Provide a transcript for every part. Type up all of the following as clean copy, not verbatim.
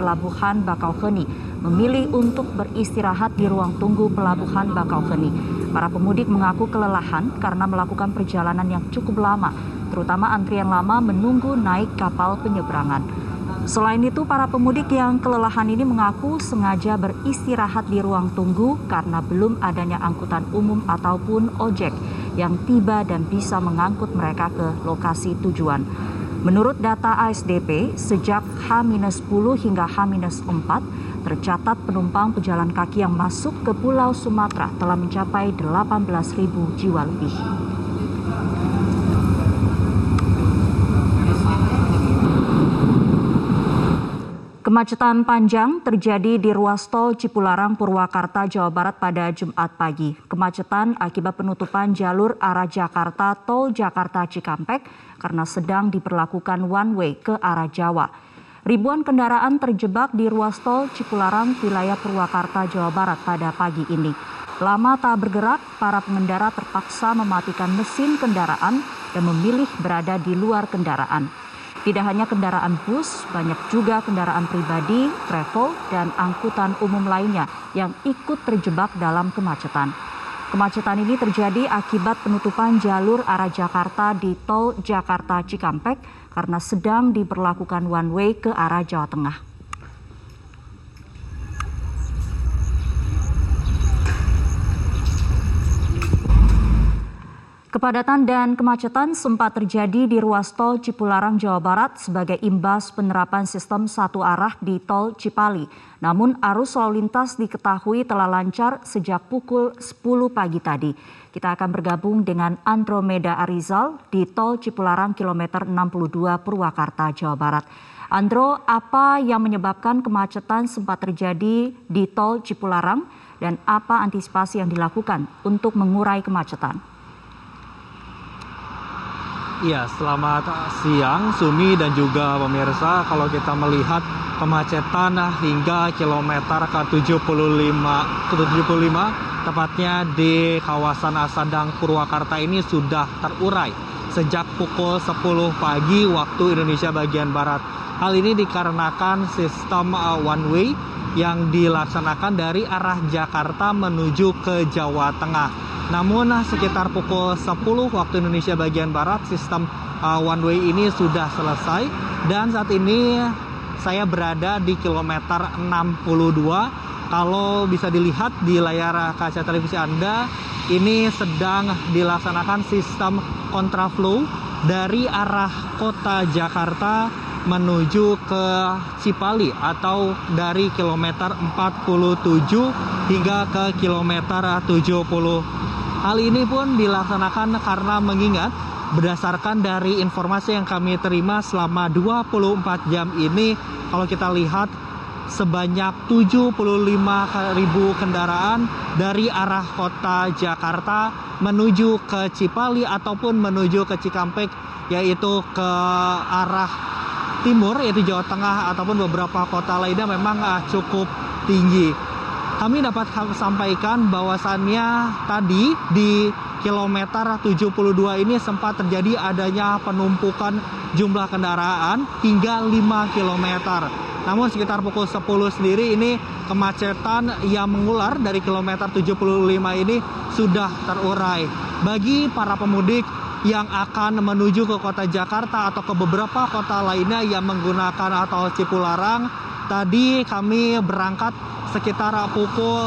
Pelabuhan Bakauheni memilih untuk beristirahat di ruang tunggu Pelabuhan Bakauheni. Para pemudik mengaku kelelahan karena melakukan perjalanan yang cukup lama, terutama antrian lama menunggu naik kapal penyeberangan. Selain itu, para pemudik yang kelelahan ini mengaku sengaja beristirahat di ruang tunggu karena belum adanya angkutan umum ataupun ojek yang tiba dan bisa mengangkut mereka ke lokasi tujuan. Menurut data ASDP, sejak H-10 hingga H-4, tercatat penumpang pejalan kaki yang masuk ke Pulau Sumatera telah mencapai 18.000 jiwa lebih. Kemacetan panjang terjadi di ruas tol Cipularang, Purwakarta, Jawa Barat pada Jumat pagi. Kemacetan akibat penutupan jalur arah Jakarta tol Jakarta Cikampek karena sedang diberlakukan one way ke arah Jawa. Ribuan kendaraan terjebak di ruas tol Cipularang, wilayah Purwakarta, Jawa Barat pada pagi ini. Lama tak bergerak, para pengendara terpaksa mematikan mesin kendaraan dan memilih berada di luar kendaraan. Tidak hanya kendaraan bus, banyak juga kendaraan pribadi, travel, dan angkutan umum lainnya yang ikut terjebak dalam kemacetan. Kemacetan ini terjadi akibat penutupan jalur arah Jakarta di tol Jakarta Cikampek karena sedang diberlakukan one way ke arah Jawa Tengah. Kepadatan dan kemacetan sempat terjadi di ruas tol Cipularang, Jawa Barat sebagai imbas penerapan sistem satu arah di tol Cipali. Namun arus lalu lintas diketahui telah lancar sejak pukul 10 pagi tadi. Kita akan bergabung dengan Andromeda Arizal di tol Cipularang kilometer 62 Purwakarta, Jawa Barat. Andro, apa yang menyebabkan kemacetan sempat terjadi di tol Cipularang dan apa antisipasi yang dilakukan untuk mengurai kemacetan? Iya, selamat siang Sumi dan juga pemirsa. Kalau kita melihat kemacetan hingga kilometer ke-75, tepatnya di kawasan Asadang Purwakarta ini sudah terurai sejak pukul 10 pagi waktu Indonesia bagian Barat. Hal ini dikarenakan sistem one way yang dilaksanakan dari arah Jakarta menuju ke Jawa Tengah. Namun sekitar pukul 10 waktu Indonesia bagian Barat, sistem one way ini sudah selesai. Dan saat ini saya berada di kilometer 62. Kalau bisa dilihat di layar kaca televisi Anda, ini sedang dilaksanakan sistem kontraflow dari arah kota Jakarta menuju ke Cipali atau dari kilometer 47 hingga ke kilometer 70. Hal ini pun dilaksanakan karena mengingat berdasarkan dari informasi yang kami terima selama 24 jam ini, kalau kita lihat sebanyak 75.000 kendaraan dari arah kota Jakarta menuju ke Cipali ataupun menuju ke Cikampek, yaitu ke arah timur yaitu Jawa Tengah ataupun beberapa kota lainnya memang cukup tinggi. Kami dapat sampaikan bahwasannya tadi di kilometer 72 ini sempat terjadi adanya penumpukan jumlah kendaraan hingga 5 km. Namun sekitar pukul 10 sendiri ini kemacetan yang mengular dari kilometer 75 ini sudah terurai. Bagi para pemudik yang akan menuju ke kota Jakarta atau ke beberapa kota lainnya yang menggunakan tol Cipularang, tadi kami berangkat sekitar pukul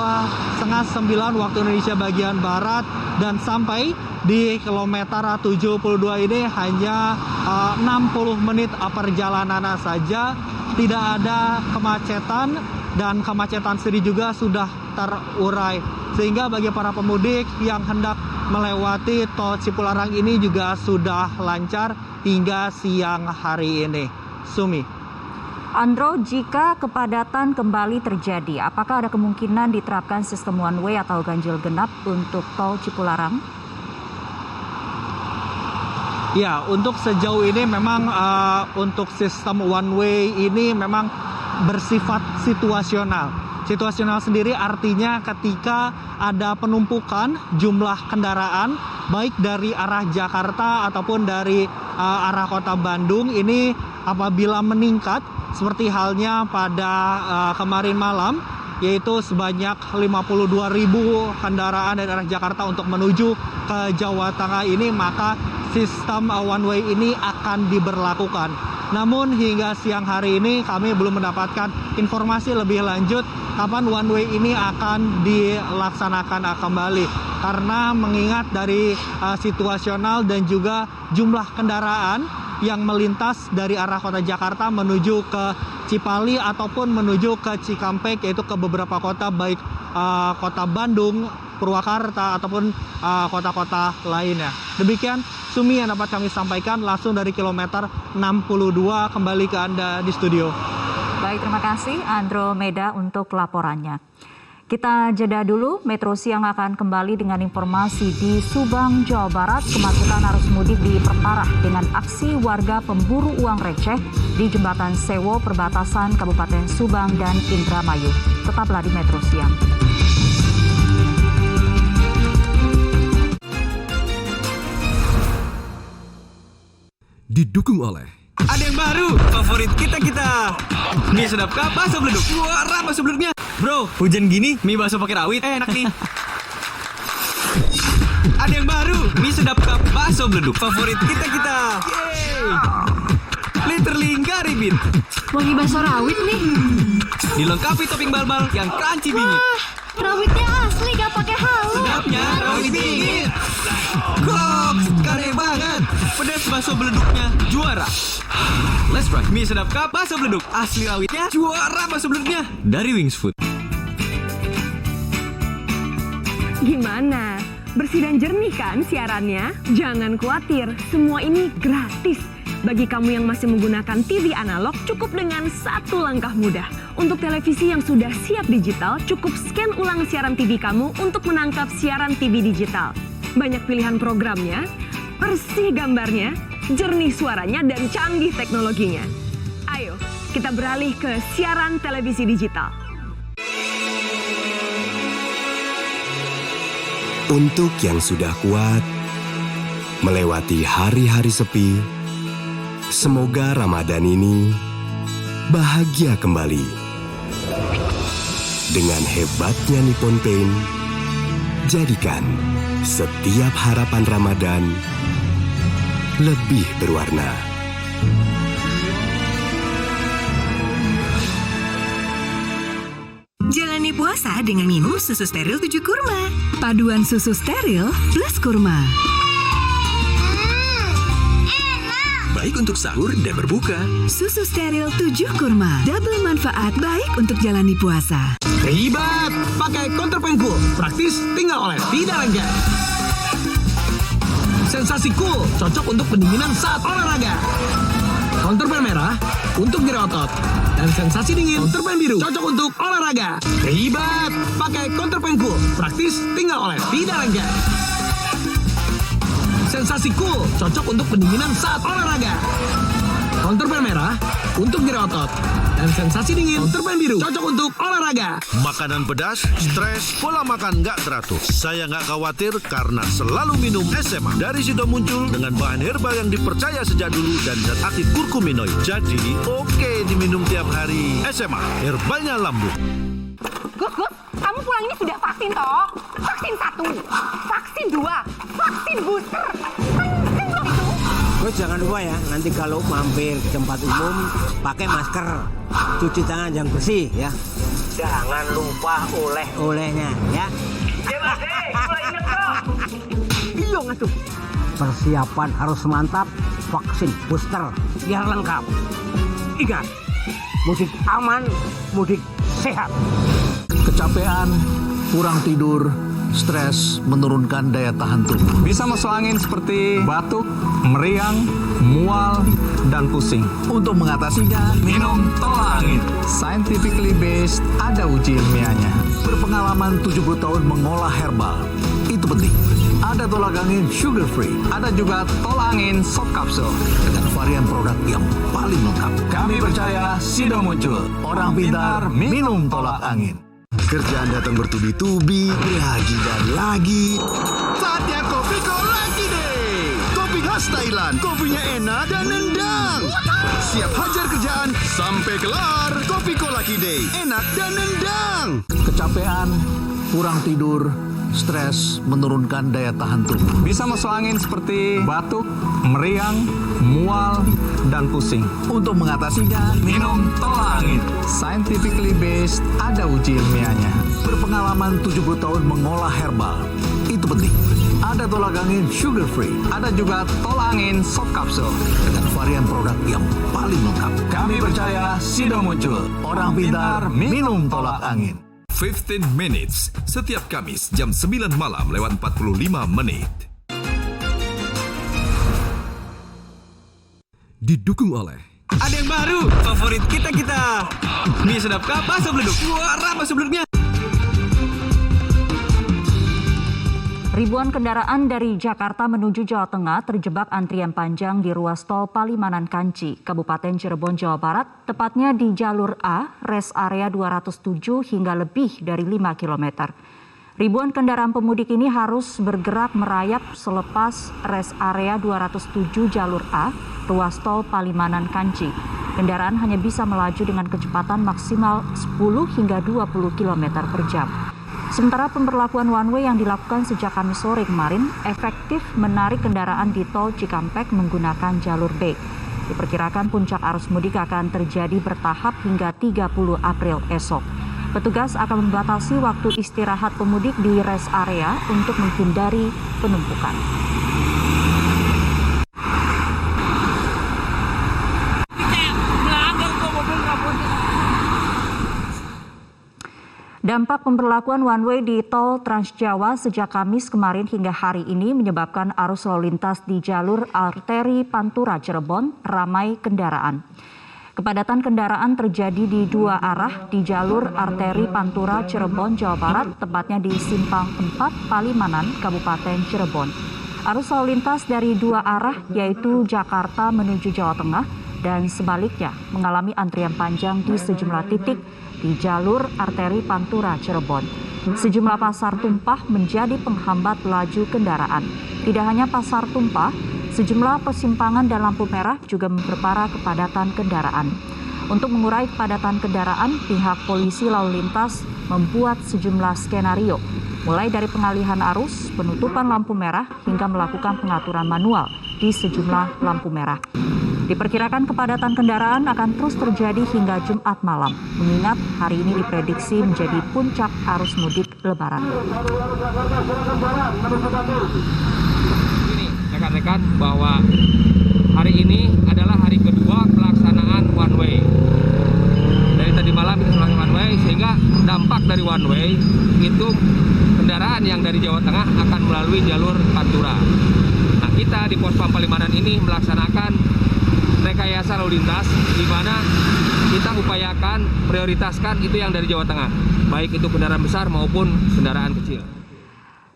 8:30 waktu Indonesia bagian Barat dan sampai di kilometer 72 ini hanya 60 menit perjalanan saja. Tidak ada kemacetan dan kemacetan sendiri juga sudah terurai. Sehingga bagi para pemudik yang hendak melewati tol Cipularang ini juga sudah lancar hingga siang hari ini. Sumi. Andro, jika kepadatan kembali terjadi, apakah ada kemungkinan diterapkan sistem one way atau ganjil genap untuk tol Cipularang? Ya, untuk sejauh ini memang untuk sistem one way ini memang bersifat situasional. Situasional sendiri artinya ketika ada penumpukan jumlah kendaraan baik dari arah Jakarta ataupun dari arah kota Bandung ini apabila meningkat, seperti halnya pada kemarin malam, yaitu sebanyak 52.000 kendaraan dari arah Jakarta untuk menuju ke Jawa Tengah ini, maka sistem one way ini akan diberlakukan. Namun hingga siang hari ini kami belum mendapatkan informasi lebih lanjut kapan one way ini akan dilaksanakan kembali. Karena mengingat dari situasional dan juga jumlah kendaraan yang melintas dari arah kota Jakarta menuju ke Cipali ataupun menuju ke Cikampek, yaitu ke beberapa kota baik kota Bandung, Purwakarta ataupun kota-kota lainnya. Demikian Sumi yang dapat kami sampaikan langsung dari kilometer 62 kembali ke Anda di studio. Baik, terima kasih Andromeda untuk laporannya. Kita jeda dulu, Metro Siang akan kembali dengan informasi di Subang, Jawa Barat. Kemacetan arus mudik diperparah dengan aksi warga pemburu uang receh di Jembatan Sewo perbatasan Kabupaten Subang dan Indramayu. Tetaplah di Metro Siang. Didukung oleh ada yang baru, favorit kita. Mie sedap kah bakso beleduk? Juara bakso beleduknya. Bro, hujan gini mie bakso pakai rawit enak nih. Ada yang baru, mie sedap kah bakso beleduk? Favorit kita. Yeay. Literally nggak ribet. Wangi bakso rawit nih. Dilengkapi topping bal-bal yang crunchy bingit. Rawitnya asli gak pakai halus. Sedapnya rawit bingit. Kok keren banget. Pedas bakso beleduknya juara. Let's try mie sedap kah bakso beleduk. Asli rawitnya juara bakso beleduknya dari Wings Food. Gimana? Bersih dan jernih kan siarannya? Jangan khawatir, semua ini gratis. Bagi kamu yang masih menggunakan TV analog, cukup dengan satu langkah mudah. Untuk televisi yang sudah siap digital, cukup scan ulang siaran TV kamu untuk menangkap siaran TV digital. Banyak pilihan programnya, bersih gambarnya, jernih suaranya, dan canggih teknologinya. Ayo, kita beralih ke siaran televisi digital. untuk yang sudah kuat melewati hari-hari sepi. Semoga Ramadan ini bahagia kembali. Dengan hebatnya Nippon Paint, jadikan setiap harapan Ramadan lebih berwarna. Jalani puasa dengan minum susu steril 7 kurma. Paduan susu steril plus kurma. Baik untuk sahur dan berbuka. Susu steril 7 kurma. Double manfaat baik untuk jalani puasa. Ribet, pakai counterpane cool. Praktis, tinggal oles, tidak lengket. Sensasi cool, cocok untuk pendinginan saat olahraga. Counterpane merah untuk nyeri otot. Dan sensasi dingin, counterpane biru, cocok untuk olahraga. Ribet, pakai counterpane cool. Praktis, tinggal oles, tidak lengket. Sensasi cool, cocok untuk pendinginan saat olahraga. Counterpane merah untuk nyeri otot. Dan sensasi dingin, counterpane biru, cocok untuk olahraga. Makanan pedas, stres, pola makan nggak teratur. Saya nggak khawatir karena selalu minum SMA. Dari situ muncul dengan bahan herbal yang dipercaya sejak dulu dan zat aktif kurkuminoid. Jadi oke diminum tiap hari. SMA, herbalnya lambung. Gus, kamu pulang ini sudah vaksin toh? Vaksin 1, vaksin 2, vaksin booster. Penting loh itu. Gus jangan lupa ya, nanti kalau mampir ke tempat umum pakai masker, cuci tangan yang bersih ya. Jangan lupa oleh-olehnya ya. Mulai inget kok. Iya ngasuh. Persiapan harus mantap, vaksin booster biar lengkap. Ingat, mudik aman, mudik sehat. Kecapean, kurang tidur, stres menurunkan daya tahan tubuh. Bisa masuk angin seperti batuk, meriang, mual, dan pusing. Untuk mengatasinya, minum tolak angin. Scientifically based, ada uji ilmiahnya. Berpengalaman 70 tahun mengolah herbal. Itu penting. Ada tolak angin sugar free. Ada juga tolak angin soft capsule dengan varian produk yang paling lengkap. Kami percaya Sido muncul. Orang pintar minum tolak angin. Kerjaan datang bertubi-tubi, lagi dan lagi. Saatnya Kopiko Lucky Day. Kopi khas khas Thailand. Kopinya enak dan nendang. Siap hajar kerjaan sampai kelar. Kopi Kolaki Day, enak dan nendang. Kecapean, kurang tidur, stres menurunkan daya tahan tubuh. Bisa masuk angin seperti batuk, meriang, mual, dan pusing. Untuk mengatasinya, minum tolak angin. Scientifically based, ada uji ilmiahnya. Berpengalaman 70 tahun mengolah herbal. Itu penting. Ada tolak angin sugar free. Ada juga tolak angin soft capsule dengan varian produk yang paling lengkap. Kami percaya Sido muncul. Orang pintar minum tolak angin. 15 Minutes, setiap Kamis jam 9 malam lewat 45 menit. Didukung oleh Ada yang baru, favorit kita. Mie sedap kah, bakso beleduk. Juara bakso beleduknya. Ribuan kendaraan dari Jakarta menuju Jawa Tengah terjebak antrian panjang di ruas tol Palimanan Kanci, Kabupaten Cirebon, Jawa Barat, tepatnya di jalur A, rest area 207 hingga lebih dari 5 km. Ribuan kendaraan pemudik ini harus bergerak merayap selepas rest area 207 jalur A, ruas tol Palimanan Kanci. Kendaraan hanya bisa melaju dengan kecepatan maksimal 10 hingga 20 km per jam. Sementara pemberlakuan one way yang dilakukan sejak Kamis sore kemarin efektif menarik kendaraan di tol Cikampek menggunakan jalur B. Diperkirakan puncak arus mudik akan terjadi bertahap hingga 30 April esok. Petugas akan membatasi waktu istirahat pemudik di rest area untuk menghindari penumpukan. Dampak pemberlakuan one way di tol Trans Jawa sejak Kamis kemarin hingga hari ini menyebabkan arus lalu lintas di jalur arteri Pantura Cirebon ramai kendaraan. Kepadatan kendaraan terjadi di dua arah di jalur arteri Pantura Cirebon, Jawa Barat, tepatnya di Simpang 4 Palimanan, Kabupaten Cirebon. Arus lalu lintas dari dua arah yaitu Jakarta menuju Jawa Tengah dan sebaliknya mengalami antrian panjang di sejumlah titik di jalur arteri Pantura Cirebon. Sejumlah pasar tumpah menjadi penghambat laju kendaraan. Tidak hanya pasar tumpah, sejumlah persimpangan dan lampu merah juga memperparah kepadatan kendaraan. Untuk mengurai kepadatan kendaraan, pihak polisi lalu lintas membuat sejumlah skenario, mulai dari pengalihan arus, penutupan lampu merah, hingga melakukan pengaturan manual di sejumlah lampu merah. Diperkirakan kepadatan kendaraan akan terus terjadi hingga Jumat malam, mengingat hari ini diprediksi menjadi puncak arus mudik Lebaran. Ini rekan-rekan bahwa hari ini adalah hari kedua pelaksanaan one way. Dari tadi malam kita melakukan one way, sehingga dampak dari one way itu kendaraan yang dari Jawa Tengah akan melalui jalur Pantura. Nah, kita di Pos Pam Palimanan ini melaksanakan rekayasa lalu lintas, di mana kita upayakan prioritaskan itu yang dari Jawa Tengah, baik itu kendaraan besar maupun kendaraan kecil.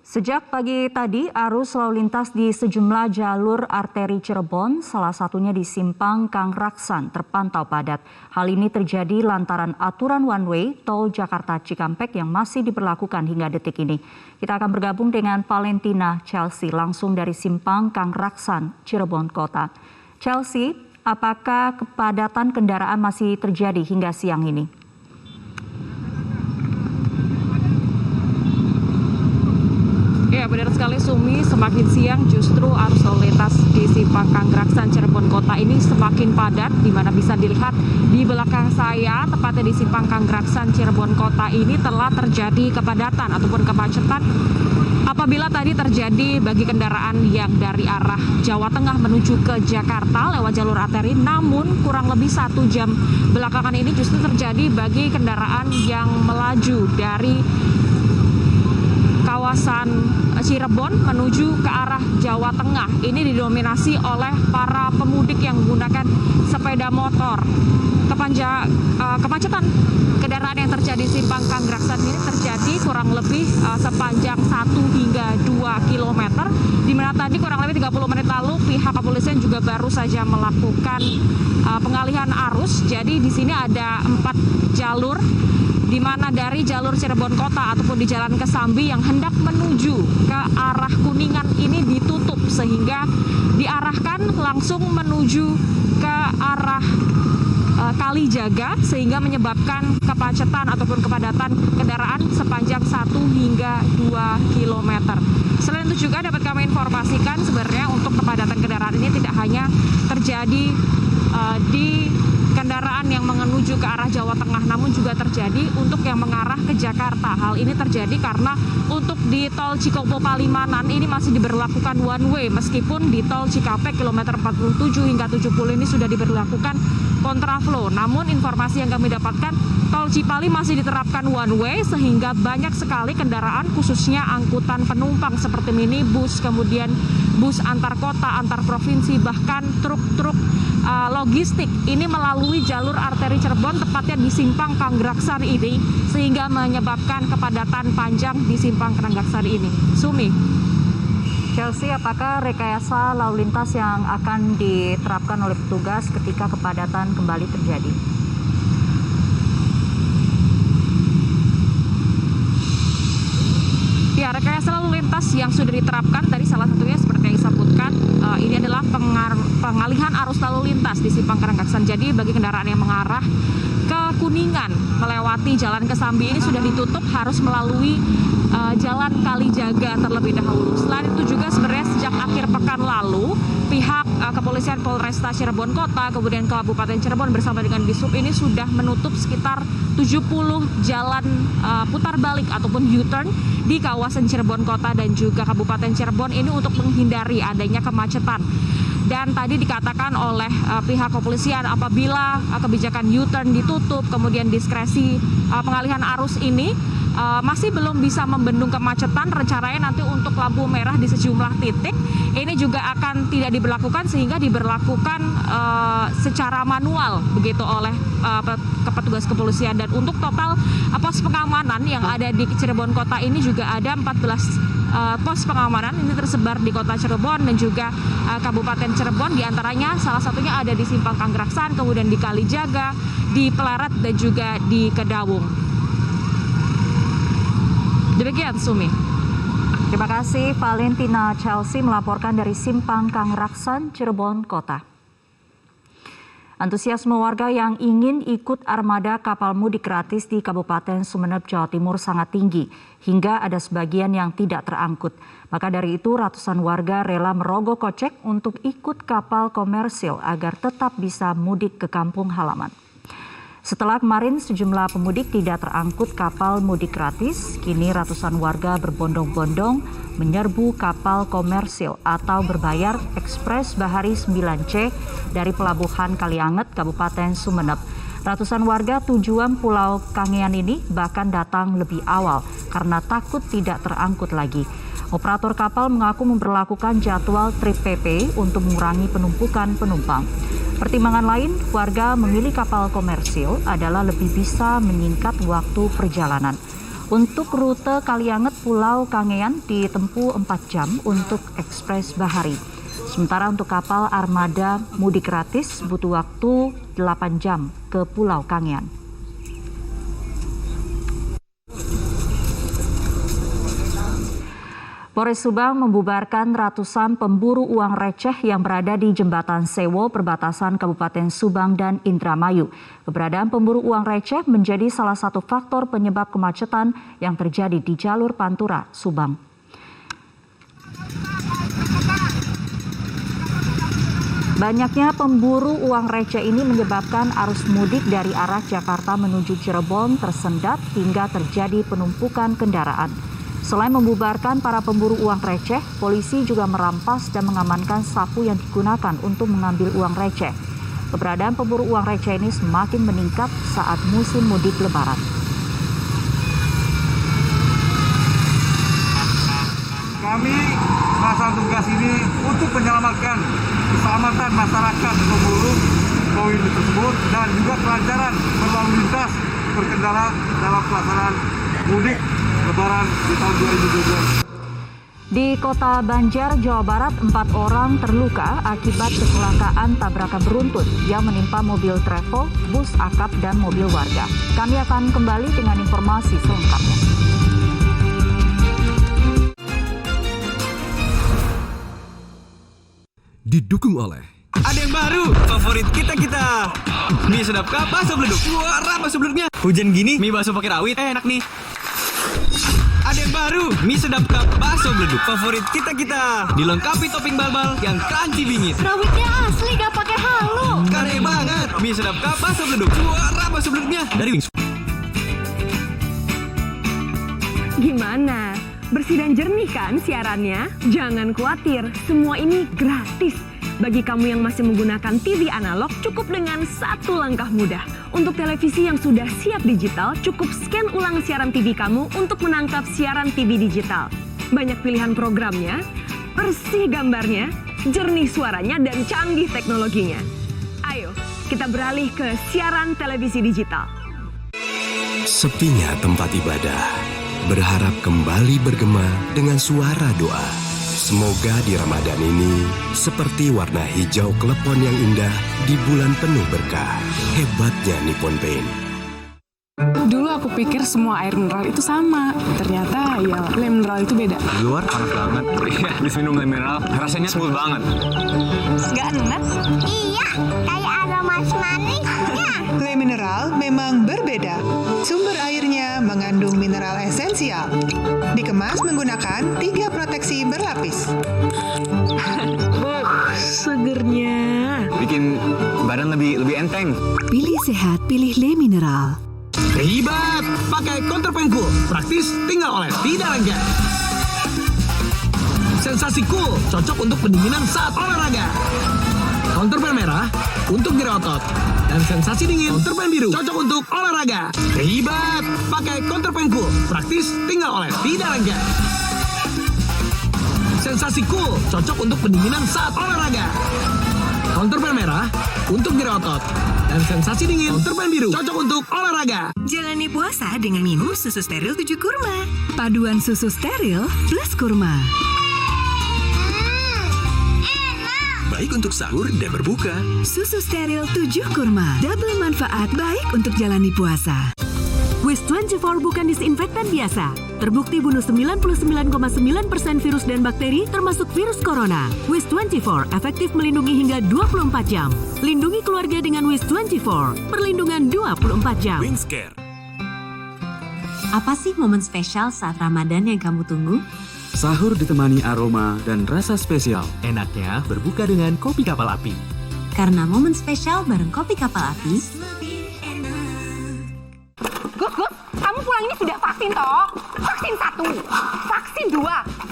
Sejak pagi tadi, arus lalu lintas di sejumlah jalur arteri Cirebon, salah satunya di Simpang Kang Raksan, terpantau padat. Hal ini terjadi lantaran aturan one way tol Jakarta Cikampek yang masih diberlakukan hingga detik ini. Kita akan bergabung dengan Valentina Chelsea langsung dari Simpang Kang Raksan, Cirebon Kota. Chelsea, apakah kepadatan kendaraan masih terjadi hingga siang ini? Ya, benar sekali Sumi, semakin siang justru arus lalu lintas di Simpang Kang Raksan Cirebon Kota ini semakin padat, di mana bisa dilihat di belakang saya, tepatnya di Simpang Kang Raksan Cirebon Kota ini telah terjadi kepadatan ataupun kemacetan apabila tadi terjadi bagi kendaraan yang dari arah Jawa Tengah menuju ke Jakarta lewat jalur arteri, namun kurang lebih 1 jam belakangan ini justru terjadi bagi kendaraan yang melaju dari kawasan Cirebon menuju ke arah Jawa Tengah. Ini didominasi oleh para pemudik yang menggunakan sepeda motor. Kemacetan kendaraan yang terjadi di Simpang Kang Raksan ini terjadi kurang lebih sepanjang 1 hingga 2 km, di mana tadi kurang lebih 30 menit lalu pihak kepolisian juga baru saja melakukan pengalihan arus. Jadi di sini ada 4 jalur di mana dari jalur Cirebon Kota ataupun di Jalan Kesambi yang hendak menuju ke arah Kuningan ini ditutup sehingga diarahkan langsung menuju ke arah Kalijaga sehingga menyebabkan kemacetan ataupun kepadatan kendaraan sepanjang 1 hingga 2 km. Selain itu juga dapat kami informasikan sebenarnya untuk kepadatan kendaraan ini tidak hanya terjadi di kendaraan yang menuju ke arah Jawa Tengah, namun juga terjadi untuk yang mengarah ke Jakarta. Hal ini terjadi karena untuk di tol Cikopo Palimanan ini masih diberlakukan one way, meskipun di tol Cikampek kilometer 47 hingga 70 ini sudah diberlakukan kontraflow. Namun informasi yang kami dapatkan, tol Cipali masih diterapkan one way sehingga banyak sekali kendaraan khususnya angkutan penumpang seperti minibus, kemudian bus antar kota, antar provinsi, bahkan truk-truk logistik ini melalui jalur arteri Cirebon tepatnya di Simpang Kanggraksari ini sehingga menyebabkan kepadatan panjang di Simpang Kanggraksari ini. Sumi. Chelsea, apakah rekayasa lalu lintas yang akan diterapkan oleh petugas ketika kepadatan kembali terjadi? Ya, rekayasa lalu lintas yang sudah diterapkan tadi salah satunya seperti yang disebutkan, ini adalah pengalihan arus lalu lintas di Simpang Kanggraksari. Jadi bagi kendaraan yang mengarah ke Kuningan melewati Jalan Kesambi ini sudah ditutup, harus melalui Jalan Kalijaga terlebih dahulu. Selain itu juga sebenarnya sejak akhir pekan lalu pihak kepolisian Polresta Cirebon Kota kemudian Kabupaten Cirebon bersama dengan Dishub ini sudah menutup sekitar 70 jalan putar balik ataupun U-turn di kawasan Cirebon Kota dan juga Kabupaten Cirebon ini untuk menghindari adanya kemacetan. Dan tadi dikatakan oleh pihak kepolisian apabila kebijakan U-turn ditutup kemudian diskresi pengalihan arus ini masih belum bisa membendung kemacetan, rencananya nanti untuk lampu merah di sejumlah titik ini juga akan tidak diberlakukan sehingga diberlakukan secara manual begitu oleh petugas kepolisian. Dan untuk total pos pengamanan yang ada di Cirebon Kota ini juga ada 14 pos pengamanan ini tersebar di Kota Cirebon dan juga Kabupaten Cirebon, diantaranya salah satunya ada di Simpang Kanggraksari, kemudian di Kalijaga, di Pleret dan juga di Kedawung. Demikian, Sumi. Terima kasih Valentina Chelsea melaporkan dari Simpang Kanggraksari, Cirebon Kota. Antusiasme warga yang ingin ikut armada kapal mudik gratis di Kabupaten Sumeneb, Jawa Timur sangat tinggi, hingga ada sebagian yang tidak terangkut. Maka dari itu ratusan warga rela merogoh kocek untuk ikut kapal komersil agar tetap bisa mudik ke kampung halaman. Setelah kemarin sejumlah pemudik tidak terangkut kapal mudik gratis, kini ratusan warga berbondong-bondong menyerbu kapal komersil atau berbayar Ekspres Bahari 9C dari Pelabuhan Kalianget, Kabupaten Sumeneb. Ratusan warga tujuan Pulau Kangean ini bahkan datang lebih awal karena takut tidak terangkut lagi. Operator kapal mengaku memperlakukan jadwal trip PP untuk mengurangi penumpukan penumpang. Pertimbangan lain, warga memilih kapal komersil adalah lebih bisa menyingkat waktu perjalanan. Untuk rute Kalianget Pulau Kangean ditempuh 4 jam untuk Ekspres Bahari. Sementara untuk kapal armada mudik gratis butuh waktu 8 jam ke Pulau Kangean. Polres Subang membubarkan ratusan pemburu uang receh yang berada di Jembatan Sewo perbatasan Kabupaten Subang dan Indramayu. Keberadaan pemburu uang receh menjadi salah satu faktor penyebab kemacetan yang terjadi di jalur Pantura, Subang. Banyaknya pemburu uang receh ini menyebabkan arus mudik dari arah Jakarta menuju Cirebon tersendat hingga terjadi penumpukan kendaraan. Selain membubarkan para pemburu uang receh, polisi juga merampas dan mengamankan sapu yang digunakan untuk mengambil uang receh. Keberadaan pemburu uang receh ini semakin meningkat saat musim mudik Lebaran. Kami melaksanakan tugas ini untuk menyelamatkan keselamatan masyarakat pemburu koin tersebut dan juga kelancaran berlalu lintas berkendara dalam pelaksanaan mudik Lebaran di tahun 2022. Di Kota Banjar, Jawa Barat, 4 orang terluka akibat kecelakaan tabrakan beruntun yang menimpa mobil travel, bus akap, dan mobil warga. Kami akan kembali dengan informasi selengkapnya. Didukung oleh Ada yang baru, favorit kita. Mie sedap kah, bakso beleduk. Juara bakso beleduknya. Hujan gini, mie bakso pakai rawit, enak nih. Ada yang baru, mie sedap kah, bakso beleduk. Favorit kita. Dilengkapi topping balbal yang crunchy bingit. Rawitnya asli, gak pakai halo. Kare banget. Mie sedap kah, bakso beleduk. Juara bakso beleduknya dari Wings. Gimana? Bersih dan jernih kan siarannya? Jangan khawatir, semua ini gratis. Bagi kamu yang masih menggunakan TV analog, cukup dengan satu langkah mudah. Untuk televisi yang sudah siap digital, cukup scan ulang siaran TV kamu untuk menangkap siaran TV digital. Banyak pilihan programnya, bersih gambarnya, jernih suaranya, dan canggih teknologinya. Ayo, kita beralih ke siaran televisi digital. Sepinya tempat ibadah, berharap kembali bergema dengan suara doa. Semoga di Ramadan ini seperti warna hijau klepon yang indah di bulan penuh berkah. Hebatnya Nippon Paint. Dulu aku pikir semua air mineral itu sama. Ternyata ya lem mineral itu beda. Di luar panas banget. Iya, habis minum lem mineral rasanya smooth banget. Gak enak? Iya, kayak ada manis-manisnya. Le mineral memang berbeda. Sumber airnya mengandung mineral esensial. Dikemas menggunakan 3 proteksi berlapis. Segernya. Bikin badan lebih enteng. Pilih sehat, pilih Le Mineral. Ribet, pakai Counterpan Cool. Praktis, tinggal oles, tidak lengket. Sensasi cool, cocok untuk pendinginan saat olahraga. Counterpan merah, untuk gerak otot. Dan sensasi dingin, Counterpan biru, cocok untuk olahraga. Ribet, pakai Counterpan Cool. Praktis, tinggal oles, tidak lengket. Sensasi cool, cocok untuk pendinginan saat olahraga. Counterpan merah, untuk gerak otot. Dan sensasi dingin, Counterpan biru, cocok untuk olahraga. Jalani puasa dengan minum susu steril 7 kurma. Paduan susu steril plus kurma. baik untuk sahur dan berbuka. Susu steril 7 kurma, double manfaat baik untuk jalani puasa. Waste24 bukan disinfektan biasa. Terbukti bunuh 99,9% virus dan bakteri termasuk virus corona. Waste24 efektif melindungi hingga 24 jam. Lindungi keluarga dengan Waste24. Perlindungan 24 jam. Wingscare. Apa sih momen spesial saat Ramadan yang kamu tunggu? Sahur ditemani aroma dan rasa spesial. Enaknya berbuka dengan kopi kapal api. Karena momen spesial bareng kopi kapal api. Gus, kamu pulang ini sudah vaksin toh? Vaksin 1, vaksin 2,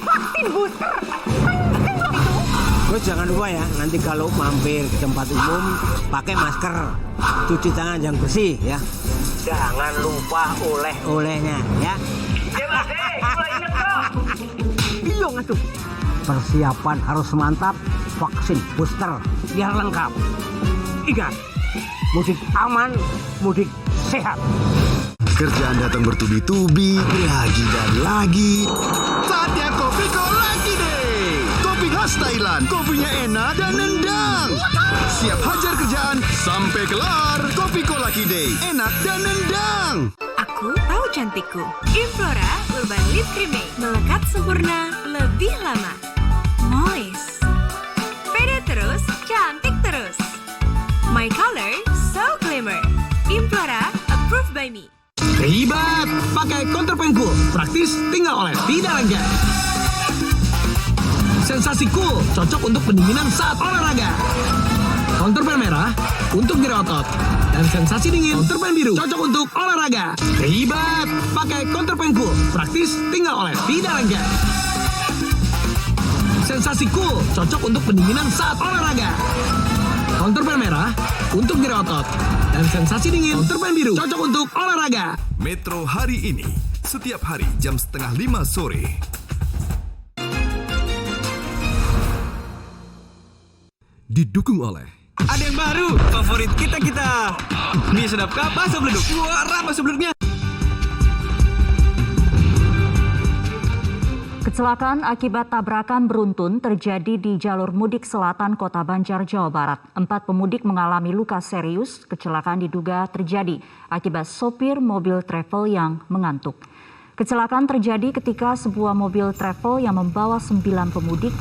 vaksin booster. Vaksin belum itu? Gus jangan lupa ya, nanti kalau mampir ke tempat umum pakai masker, cuci tangan yang bersih ya. Jangan lupa oleh-olehnya ya. Iya ngatuh. Persiapan harus mantap, vaksin booster biar lengkap. Ingat, mudik aman, mudik sehat. Kerjaan datang bertubi-tubi, lagi dan lagi. Saatnya Kopiko Lucky Day. Kopi khas Thailand, kopinya enak dan nendang. Siap hajar kerjaan sampai kelar. Kopiko Lucky Day, enak dan nendang. Aku tahu cantikku. Implora Urban Lip Cream melekat sempurna lebih lama. Moist. Pede terus, cantik terus. My color so glimmer. Implora approved by me. Ribet, pakai Counterpan Cool. Praktis, tinggal oles, tidak lengket. Sensasi cool, cocok untuk pendinginan saat olahraga. Counterpan merah, untuk gerak otot. Dan sensasi dingin, Counterpan biru, cocok untuk olahraga. Ribet, pakai Counterpan Cool. Praktis, tinggal oles, tidak lengket. Sensasi cool, cocok untuk pendinginan saat olahraga. Counterpan merah, untuk gerak otot. Dan sensasi dingin, Counterpan biru, cocok untuk olahraga. Metro hari ini, setiap hari jam 4:30 sore. Didukung oleh Ada yang baru, favorit kita. Mie sedap kah, bakso beleduk. Juara bakso beleduknya. Kecelakaan akibat tabrakan beruntun terjadi di jalur mudik selatan Kota Banjar, Jawa Barat. 4 pemudik mengalami luka serius. Kecelakaan diduga terjadi akibat sopir mobil travel yang mengantuk. Kecelakaan terjadi ketika sebuah mobil travel yang membawa 9 pemudik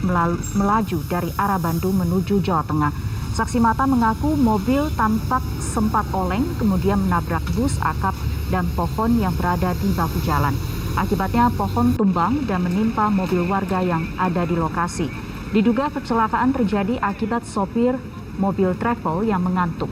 melaju dari arah Bandung menuju Jawa Tengah. Saksi mata mengaku mobil tampak sempat oleng kemudian menabrak bus, akap, dan pohon yang berada di bahu jalan. Akibatnya pohon tumbang dan menimpa mobil warga yang ada di lokasi. Diduga kecelakaan terjadi akibat sopir mobil travel yang mengantuk.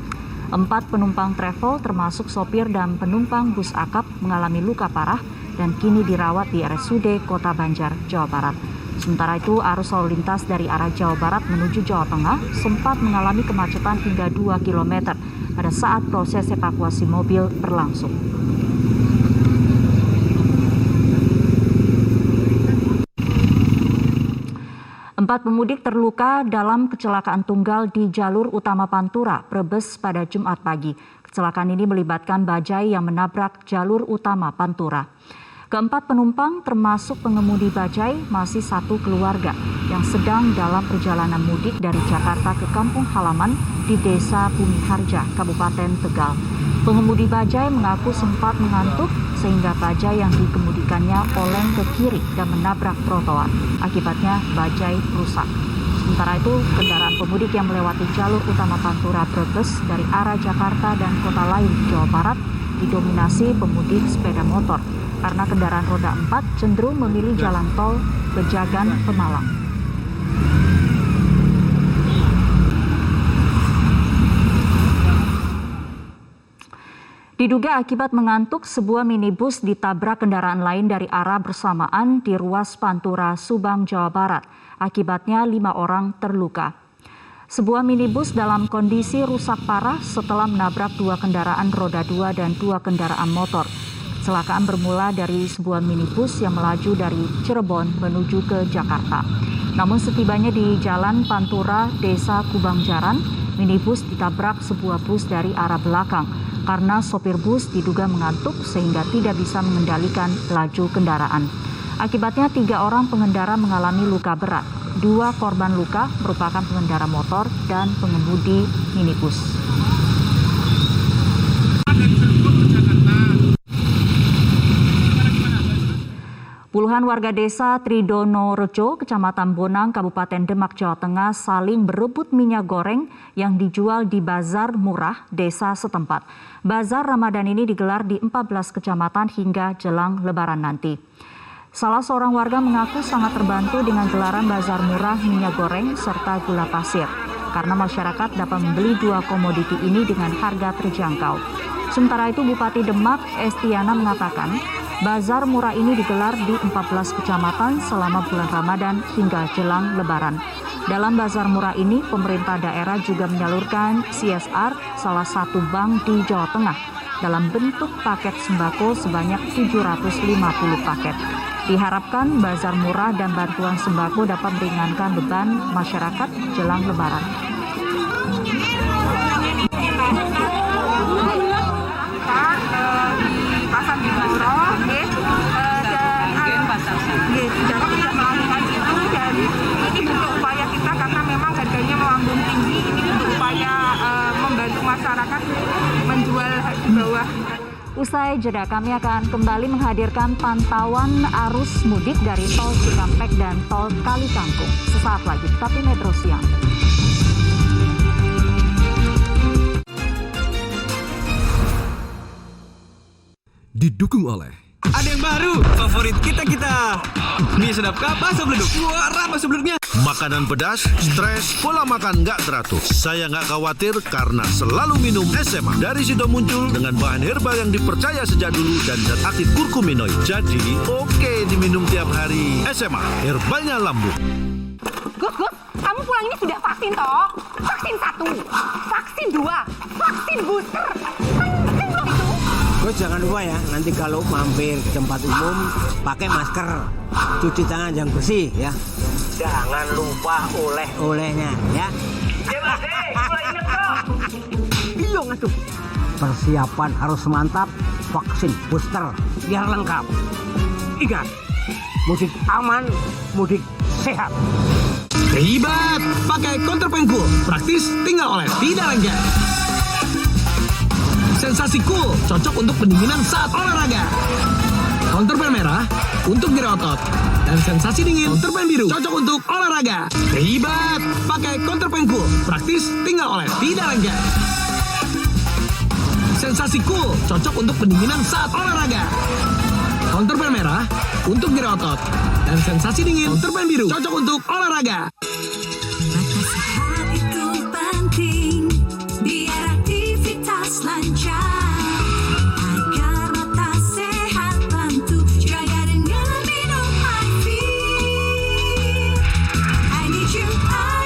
4 penumpang travel termasuk sopir dan penumpang bus akap mengalami luka parah dan kini dirawat di RSUD Kota Banjar, Jawa Barat. Sementara itu arus lalu lintas dari arah Jawa Barat menuju Jawa Tengah sempat mengalami kemacetan hingga 2 km pada saat proses evakuasi mobil berlangsung. Empat pemudik terluka dalam kecelakaan tunggal di jalur utama Pantura, Brebes pada Jumat pagi. Kecelakaan ini melibatkan bajai yang menabrak jalur utama Pantura. Keempat penumpang termasuk pengemudi bajai masih satu keluarga yang sedang dalam perjalanan mudik dari Jakarta ke kampung halaman di Desa Bumi Harja, Kabupaten Tegal. Pengemudi bajai mengaku sempat mengantuk sehingga bajai yang dikemudikannya oleng ke kiri dan menabrak trotoar. Akibatnya bajai rusak. Sementara itu, kendaraan pemudik yang melewati jalur utama Pantura Brebes dari arah Jakarta dan kota lain Jawa Barat didominasi pemudik sepeda motor karena kendaraan roda 4 cenderung memilih jalan tol Bejagan Pemalang. Diduga akibat mengantuk, sebuah minibus ditabrak kendaraan lain dari arah bersamaan di ruas Pantura, Subang, Jawa Barat. Akibatnya 5 orang terluka. Sebuah minibus dalam kondisi rusak parah setelah menabrak 2 kendaraan roda 2 dan 2 kendaraan motor. Kecelakaan bermula dari sebuah minibus yang melaju dari Cirebon menuju ke Jakarta. Namun setibanya di Jalan Pantura, Desa Kubangjaran, minibus ditabrak sebuah bus dari arah belakang. Karena sopir bus diduga mengantuk sehingga tidak bisa mengendalikan laju kendaraan. Akibatnya 3 orang pengendara mengalami luka berat. 2 korban luka merupakan pengendara motor dan pengemudi minibus. Puluhan warga desa Tridono Rejo, Kecamatan Bonang, Kabupaten Demak, Jawa Tengah saling berebut minyak goreng yang dijual di bazar murah desa setempat. Bazar Ramadan ini digelar di 14 kecamatan hingga jelang Lebaran nanti. Salah seorang warga mengaku sangat terbantu dengan gelaran bazar murah minyak goreng serta gula pasir, karena masyarakat dapat membeli 2 komoditi ini dengan harga terjangkau. Sementara itu Bupati Demak Estiana mengatakan, bazar murah ini digelar di 14 kecamatan selama bulan Ramadan hingga jelang Lebaran. Dalam bazar murah ini, pemerintah daerah juga menyalurkan CSR salah satu bank di Jawa Tengah dalam bentuk paket sembako sebanyak 750 paket. Diharapkan bazar murah dan bantuan sembako dapat meringankan beban masyarakat jelang Lebaran. Pasar di Buro, dan tidak melakukan itu, dan ini bentuk upaya kita karena memang harganya melambung tinggi. Ini bentuk upaya membantu masyarakat menjual di bawah. Usai jeda, kami akan kembali menghadirkan pantauan arus mudik dari Tol Cikampek dan Tol Kali Kangkung. Sesaat lagi, tapi Metro Siang. Didukung oleh Ada yang baru, favorit kita-kita. Mie sedap kah, bakso beleduk. Juara bakso beleduknya. Makanan pedas, stres, pola makan nggak teratur. Saya nggak khawatir karena selalu minum SMA. Dari situ muncul dengan bahan herbal yang dipercaya sejak dulu dan zat aktif kurkuminoid. Jadi, oke diminum tiap hari. SMA, herbalnya lambung. Gus, kamu pulang ini sudah vaksin toh? Vaksin 1, vaksin 2, vaksin booster. Kan belum itu. Gus jangan lupa ya, nanti kalau mampir ke tempat umum pakai masker, cuci tangan yang bersih ya. Jangan lupa oleh-olehnya ya. Iya ngatuh. Persiapan harus mantap, vaksin booster biar lengkap. Ingat, mudik aman, mudik sehat. Ribet, pakai Counterpan Cool. Praktis, tinggal oles, tidak lengket. Sensasi cool, cocok untuk pendinginan saat olahraga. Counterpan merah, untuk nyeri otot. Dan sensasi dingin, Counterpan biru, cocok untuk olahraga. Ribet, pakai Counterpan Cool. Praktis, tinggal oles, tidak lengket. Sensasi cool, cocok untuk pendinginan saat olahraga. Counterpan merah, untuk nyeri otot. Dan sensasi dingin, Counterpan biru, cocok untuk olahraga. Sehat itu penting, biar aktivitas lancar. Agar mata sehat, bantu jaga dengan minum iFit. I need you,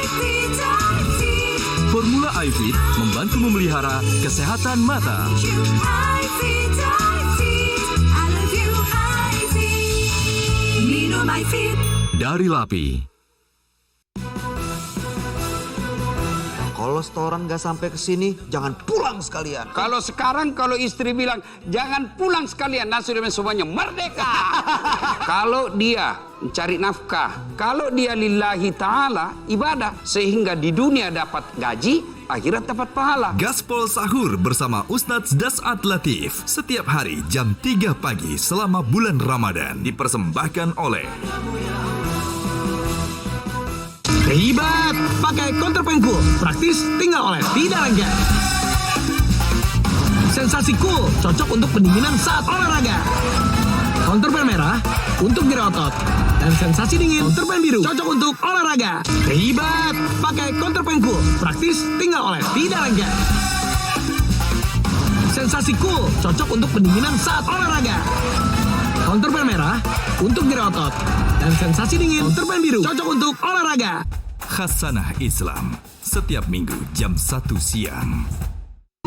iFit, iFit. Formula iFit membantu memelihara kesehatan mata. I need you, iFit, iFit. I love you, iFit. Minum iFit. Dari LAPI. Kalau setoran nggak sampai ke sini, jangan pulang sekalian. Kalau sekarang, kalau istri bilang, jangan pulang sekalian, dan sudah semuanya merdeka. Kalau dia mencari nafkah, kalau dia lillahi ta'ala, ibadah, sehingga di dunia dapat gaji, akhirat dapat pahala. Gaspol Sahur bersama Ustadz Das'at Latif. Setiap hari jam 3 pagi selama bulan Ramadan. Dipersembahkan oleh... Ribet, pakai Counterpan Cool. Praktis, tinggal oles, tidak lengket. Sensasi cool, cocok untuk pendinginan saat olahraga. Counterpan merah, untuk nyeri otot. Dan sensasi dingin, Counterpan biru, cocok untuk olahraga. Ribet, pakai Counterpan Cool. Praktis, tinggal oles, tidak lengket. Sensasi cool, cocok untuk pendinginan saat olahraga. Counterpan merah, untuk nyeri otot. Dan sensasi dingin, Counterpan biru, cocok untuk olahraga. Khasanah Islam. Setiap minggu jam 1 siang.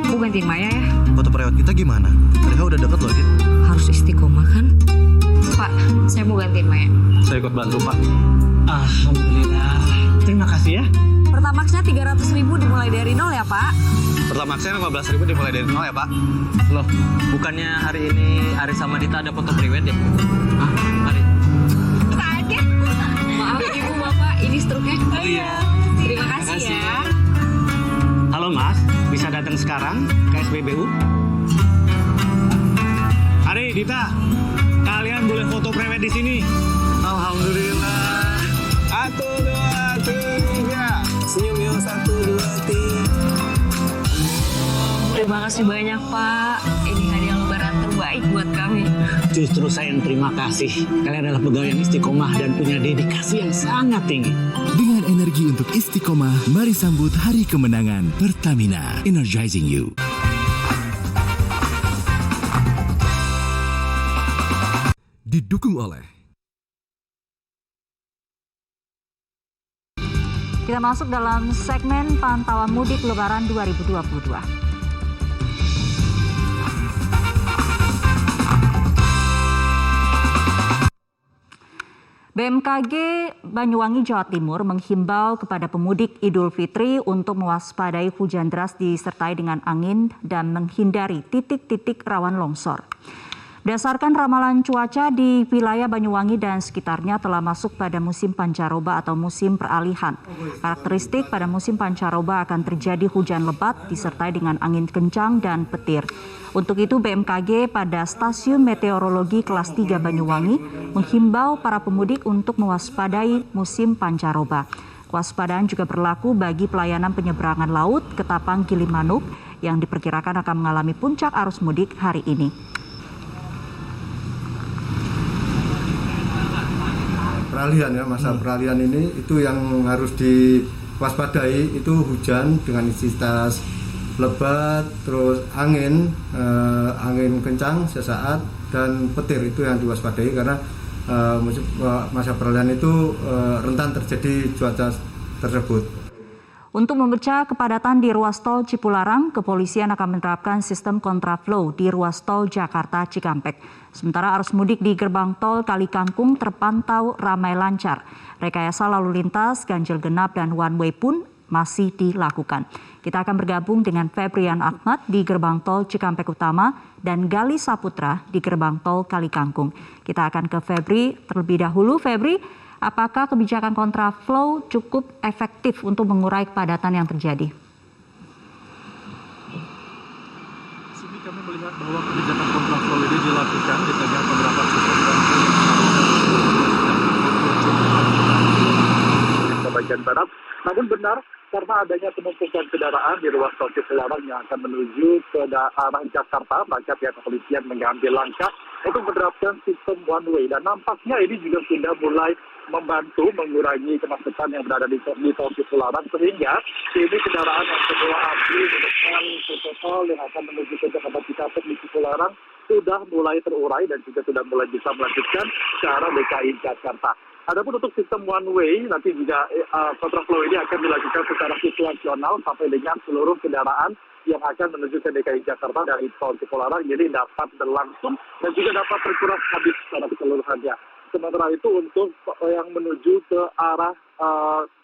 Aku gantiin Maya ya. Foto perawat kita gimana? Mereka udah deket loh, Dit. Harus istiqomah kan? Pak, saya mau gantiin Maya. Saya ikut bantu, Pak. Alhamdulillah. Terima kasih ya. Pertamaxnya 300.000 dimulai dari nol ya Pak? Pertamaxnya 15.000 dimulai dari nol ya, Pak. Loh, bukannya hari ini Aris sama Dita ada foto priwet ya? Hah? Hari? Kaget. Maaf Ibu Bapak, ini struknya. Oh iya. Terima kasih ya. Halo Mas, bisa datang sekarang ke SPBU? Hari, Dita, kalian boleh foto prewed di sini. Alhamdulillah. 1, 2, 3. Senyum yuk, 1, 2, 3. Terima kasih banyak Pak. Ini hadiah lebaran terbaik buat kami. Justru saya yang terima kasih. Kalian adalah pegawai yang istiqomah dan punya dedikasi yang sangat tinggi. Dengan energi untuk istiqomah, mari sambut hari kemenangan. Pertamina, energizing you. Didukung oleh... Kita masuk dalam segmen pantauan mudik Lebaran 2022. BMKG Banyuwangi Jawa Timur menghimbau kepada pemudik Idul Fitri untuk mewaspadai hujan deras disertai dengan angin dan menghindari titik-titik rawan longsor. Berdasarkan ramalan cuaca di wilayah Banyuwangi dan sekitarnya telah masuk pada musim pancaroba atau musim peralihan. Karakteristik pada musim pancaroba akan terjadi hujan lebat disertai dengan angin kencang dan petir. Untuk itu BMKG pada Stasiun Meteorologi Kelas 3 Banyuwangi menghimbau para pemudik untuk mewaspadai musim pancaroba. Kewaspadaan juga berlaku bagi pelayanan penyeberangan laut Ketapang Gilimanuk yang diperkirakan akan mengalami puncak arus mudik hari ini. Peralihan ya, masa peralihan ini itu yang harus diwaspadai, itu hujan dengan intensitas lebat, terus angin kencang sesaat, dan petir itu yang diwaspadai karena masa peralihan itu rentan terjadi cuaca tersebut. Untuk memecah kepadatan di ruas tol Cipularang, kepolisian akan menerapkan sistem kontraflow di ruas tol Jakarta Cikampek. Sementara arus mudik di gerbang tol Kali Kangkung terpantau ramai lancar. Rekayasa lalu lintas, ganjil genap dan one way pun masih dilakukan. Kita akan bergabung dengan Febrian Ahmad di gerbang tol Cikampek Utama dan Gali Saputra di gerbang tol Kalikangkung. Kita akan ke Febri terlebih dahulu. Febri, apakah kebijakan kontraflow cukup efektif untuk mengurai kepadatan yang terjadi? Kami melihat bahwa kebijakan kontraflow ini dilakukan di tengah penerapan sistem di bagian barat. Namun benar, karena adanya penumpukan kendaraan di ruas tol Cipularang yang akan menuju ke arah Jakarta, maka pihak kepolisian mengambil langkah untuk menerapkan sistem one way. Dan nampaknya ini juga sudah mulai membantu mengurangi kemacetan yang berada di tol Cipularang, sehingga ini kendaraan yang semula antri di depan tol yang akan menuju ke Jakarta Cikampek di Cipularang sudah mulai terurai dan juga sudah mulai bisa melanjutkan ke arah DKI Jakarta. Adapun untuk sistem one way, nanti juga kontraflow ini akan dilakukan secara situasional sampai dengan seluruh kendaraan yang akan menuju ke DKI Jakarta dari tol Cipularang jadi dapat berlangsung dan juga dapat terkuras habis secara keseluruhannya. Sementara itu untuk yang menuju ke arah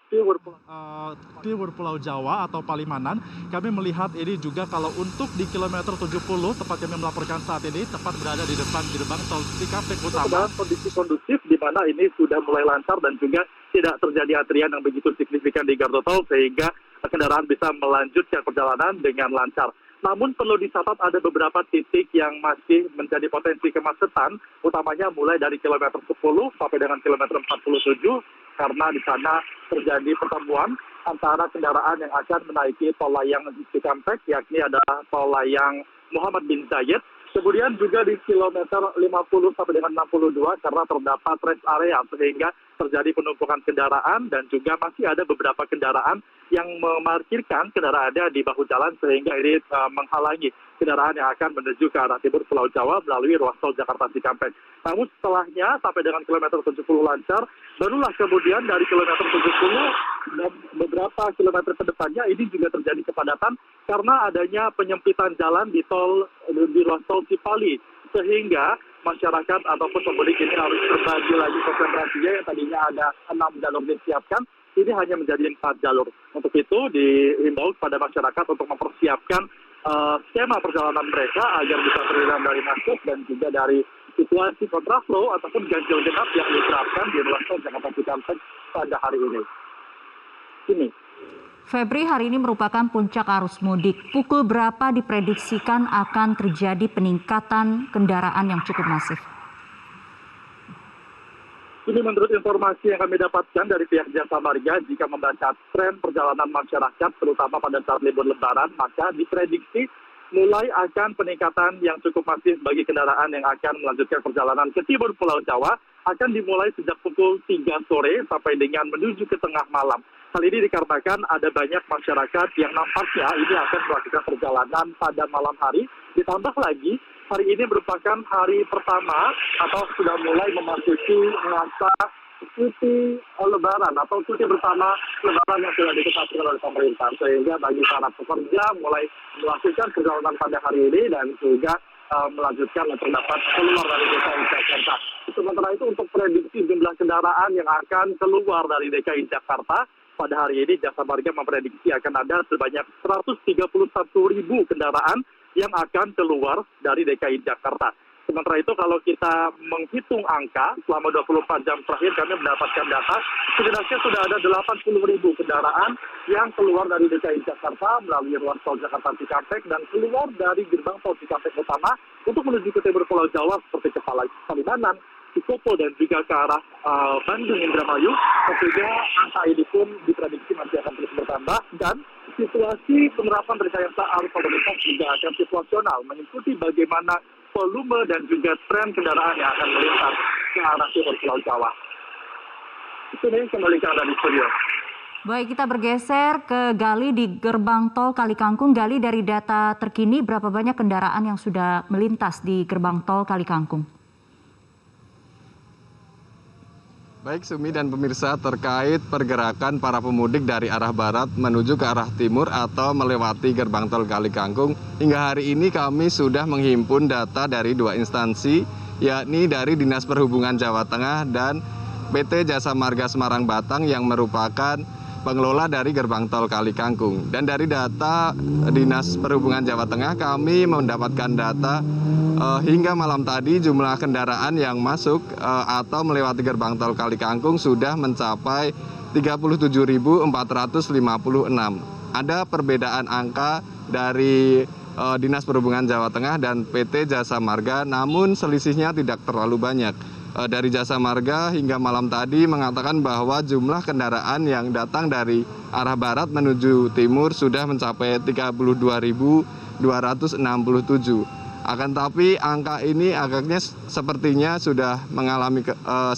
Timur Pulau Jawa atau Palimanan, kami melihat ini juga kalau untuk di kilometer 70, tempat kami melaporkan saat ini, tepat berada di depan gerbang tol Cikampek Utama. Kondisi kondusif di mana ini sudah mulai lancar dan juga tidak terjadi antrian yang begitu signifikan di gardu tol sehingga kendaraan bisa melanjutkan perjalanan dengan lancar. Namun perlu dicatat ada beberapa titik yang masih menjadi potensi kemacetan, utamanya mulai dari kilometer 10 sampai dengan kilometer 47, karena di sana terjadi pertemuan antara kendaraan yang akan menaiki tol layang Cikampek, yakni adalah tol layang Muhammad bin Zayed. Kemudian juga di kilometer 50 sampai dengan 62 karena terdapat rest area sehingga terjadi penumpukan kendaraan dan juga masih ada beberapa kendaraan yang memarkirkan kendaraannya di bahu jalan sehingga ini menghalangi kendaraan yang akan menuju ke arah timur Pulau Jawa melalui ruas tol Jakarta Cikampek. Namun setelahnya sampai dengan kilometer 70 lancar, barulah kemudian dari kilometer 70 dan beberapa kilometer ke depannya ini juga terjadi kepadatan karena adanya penyempitan jalan di ruas tol Cipali sehingga masyarakat ataupun pemudik ini harus berbagi lagi konsentrasinya yang tadinya ada 6 jalur disiapkan, ini hanya menjadi 4 jalur. Untuk itu dihimbau kepada masyarakat untuk mempersiapkan skema perjalanan mereka agar bisa terhindar dari macet dan juga dari situasi kontraflow ataupun ganjil genap yang diterapkan di ruas tol Jakarta Cikampek pada hari ini. Ini. Febri, hari ini merupakan puncak arus mudik. Pukul berapa diprediksikan akan terjadi peningkatan kendaraan yang cukup masif? Ini menurut informasi yang kami dapatkan dari pihak Jasa Marga, jika membaca tren perjalanan masyarakat, terutama pada saat libur Lebaran, maka diprediksi mulai akan peningkatan yang cukup masif bagi kendaraan yang akan melanjutkan perjalanan ke timur Pulau Jawa, akan dimulai sejak pukul 3 sore sampai dengan menuju ke tengah malam. Hal ini dikarenakan ada banyak masyarakat yang nampaknya ini akan melakukan perjalanan pada malam hari. Ditambah lagi, hari ini merupakan hari pertama atau sudah mulai memasuki masa cuti Lebaran atau cuti bersama Lebaran yang sudah ditetapkan oleh pemerintah. Sehingga bagi para pekerja mulai melakukan perjalanan pada hari ini dan juga melanjutkan untuk dapat keluar dari DKI Jakarta. Sementara itu untuk prediksi jumlah kendaraan yang akan keluar dari DKI Jakarta, pada hari ini Jasa Marga memprediksi akan ada sebanyak 131.000 kendaraan yang akan keluar dari DKI Jakarta. Sementara itu kalau kita menghitung angka selama 24 jam terakhir kami mendapatkan data setidaknya sudah ada 80.000 kendaraan yang keluar dari DKI Jakarta melalui ruas tol Jakarta Cikampek dan keluar dari gerbang tol Cikampek Utama untuk menuju ke timur Pulau Jawa seperti ke Palimanan, Cikopo dan juga ke arah Bandung Indramayu. Tentunya angka ini pun diprediksi masih akan terus bertambah dan situasi penerapan rekayasa arus lalu lintas juga akan situasional mengikuti bagaimana volume dan juga tren kendaraan yang akan melintas ke arah timur Pulau Jawa. Itu nih kembali ke Anda di studio. Baik, kita bergeser ke Gali di gerbang tol Kalikangkung. Gali, dari data terkini berapa banyak kendaraan yang sudah melintas di gerbang tol Kalikangkung? Baik Sumi dan pemirsa, terkait pergerakan para pemudik dari arah barat menuju ke arah timur atau melewati gerbang tol Kalikangkung, hingga hari ini kami sudah menghimpun data dari 2 instansi, yakni dari Dinas Perhubungan Jawa Tengah dan PT Jasa Marga Semarang Batang yang merupakan pengelola dari gerbang tol Kali Kangkung. Dan dari data Dinas Perhubungan Jawa Tengah, kami mendapatkan data hingga malam tadi jumlah kendaraan yang masuk atau melewati gerbang tol Kali Kangkung sudah mencapai 37.456. Ada perbedaan angka dari Dinas Perhubungan Jawa Tengah dan PT Jasa Marga, namun selisihnya tidak terlalu banyak. Dari Jasa Marga hingga malam tadi mengatakan bahwa jumlah kendaraan yang datang dari arah barat menuju timur sudah mencapai 32.267. Akan tapi angka ini agaknya sepertinya sudah mengalami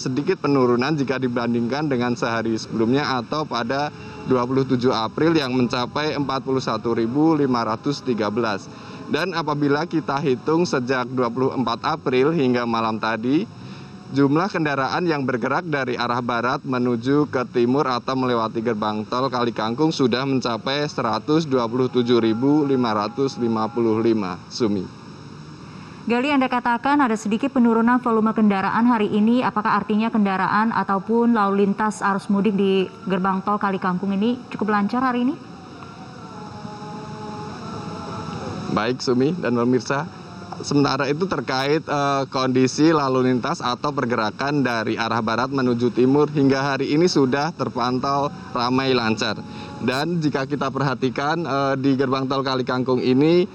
sedikit penurunan jika dibandingkan dengan sehari sebelumnya atau pada 27 April yang mencapai 41.513. Dan apabila kita hitung sejak 24 April hingga malam tadi, jumlah kendaraan yang bergerak dari arah barat menuju ke timur atau melewati gerbang tol Kali Kangkung sudah mencapai 127.555. Sumi. Gali, Anda katakan ada sedikit penurunan volume kendaraan hari ini. Apakah artinya kendaraan ataupun lalu lintas arus mudik di gerbang tol Kali Kangkung ini cukup lancar hari ini? Baik, Sumi dan pemirsa. Sementara itu terkait kondisi lalu lintas atau pergerakan dari arah barat menuju timur hingga hari ini sudah terpantau ramai lancar. Dan jika kita perhatikan di gerbang tol Kali Kangkung ini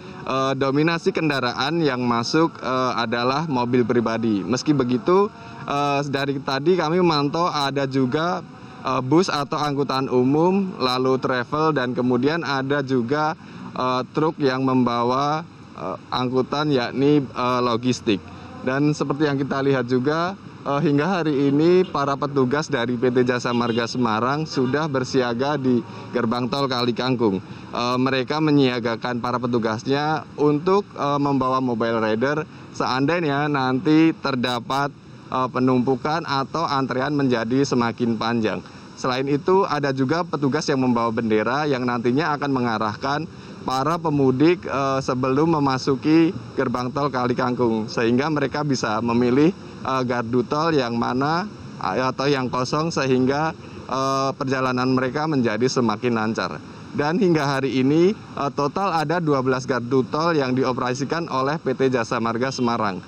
dominasi kendaraan yang masuk adalah mobil pribadi. Meski begitu dari tadi kami memantau ada juga bus atau angkutan umum, lalu travel, dan kemudian ada juga truk yang membawa angkutan yakni logistik. Dan seperti yang kita lihat juga hingga hari ini para petugas dari PT Jasa Marga Semarang sudah bersiaga di gerbang tol Kali Kangkung. Mereka menyiagakan para petugasnya untuk membawa mobile rider seandainya nanti terdapat penumpukan atau antrean menjadi semakin panjang. Selain itu ada juga petugas yang membawa bendera yang nantinya akan mengarahkan para pemudik sebelum memasuki gerbang tol Kali Kangkung, sehingga mereka bisa memilih gardu tol yang mana atau yang kosong sehingga perjalanan mereka menjadi semakin lancar. Dan hingga hari ini total ada 12 gardu tol yang dioperasikan oleh PT Jasa Marga Semarang.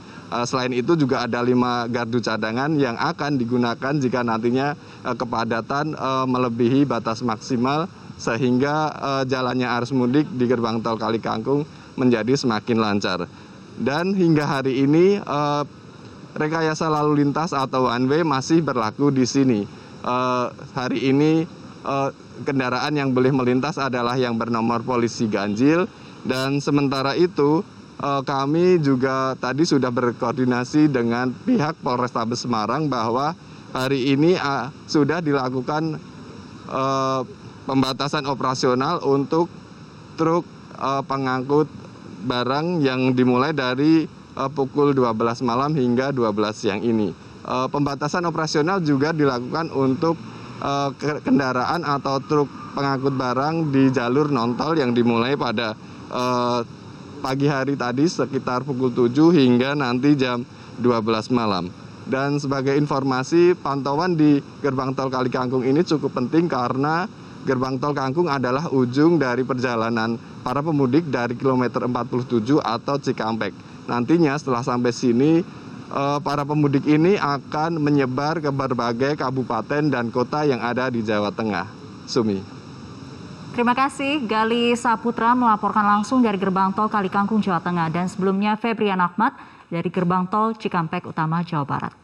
Selain itu juga ada 5 gardu cadangan yang akan digunakan jika nantinya kepadatan melebihi batas maksimal, sehingga jalannya arus mudik di gerbang tol Kali Kangkung menjadi semakin lancar. Dan hingga hari ini rekayasa lalu lintas atau one way masih berlaku di sini. Hari ini kendaraan yang boleh melintas adalah yang bernomor polisi ganjil, dan sementara itu kami juga tadi sudah berkoordinasi dengan pihak Polrestabes Semarang bahwa hari ini sudah dilakukan pembatasan operasional untuk truk pengangkut barang yang dimulai dari pukul 12 malam hingga 12 siang ini. Pembatasan operasional juga dilakukan untuk kendaraan atau truk pengangkut barang di jalur non-tol yang dimulai pada pagi hari tadi sekitar pukul 7 hingga nanti jam 12 malam. Dan sebagai informasi, pantauan di gerbang tol Kali Kangkung ini cukup penting karena gerbang tol Kangkung adalah ujung dari perjalanan para pemudik dari kilometer 47 atau Cikampek. Nantinya setelah sampai sini, para pemudik ini akan menyebar ke berbagai kabupaten dan kota yang ada di Jawa Tengah. Sumi. Terima kasih, Gali Saputra melaporkan langsung dari gerbang tol Kali Kangkung, Jawa Tengah. Dan sebelumnya Febrian Ahmad dari gerbang tol Cikampek Utama, Jawa Barat.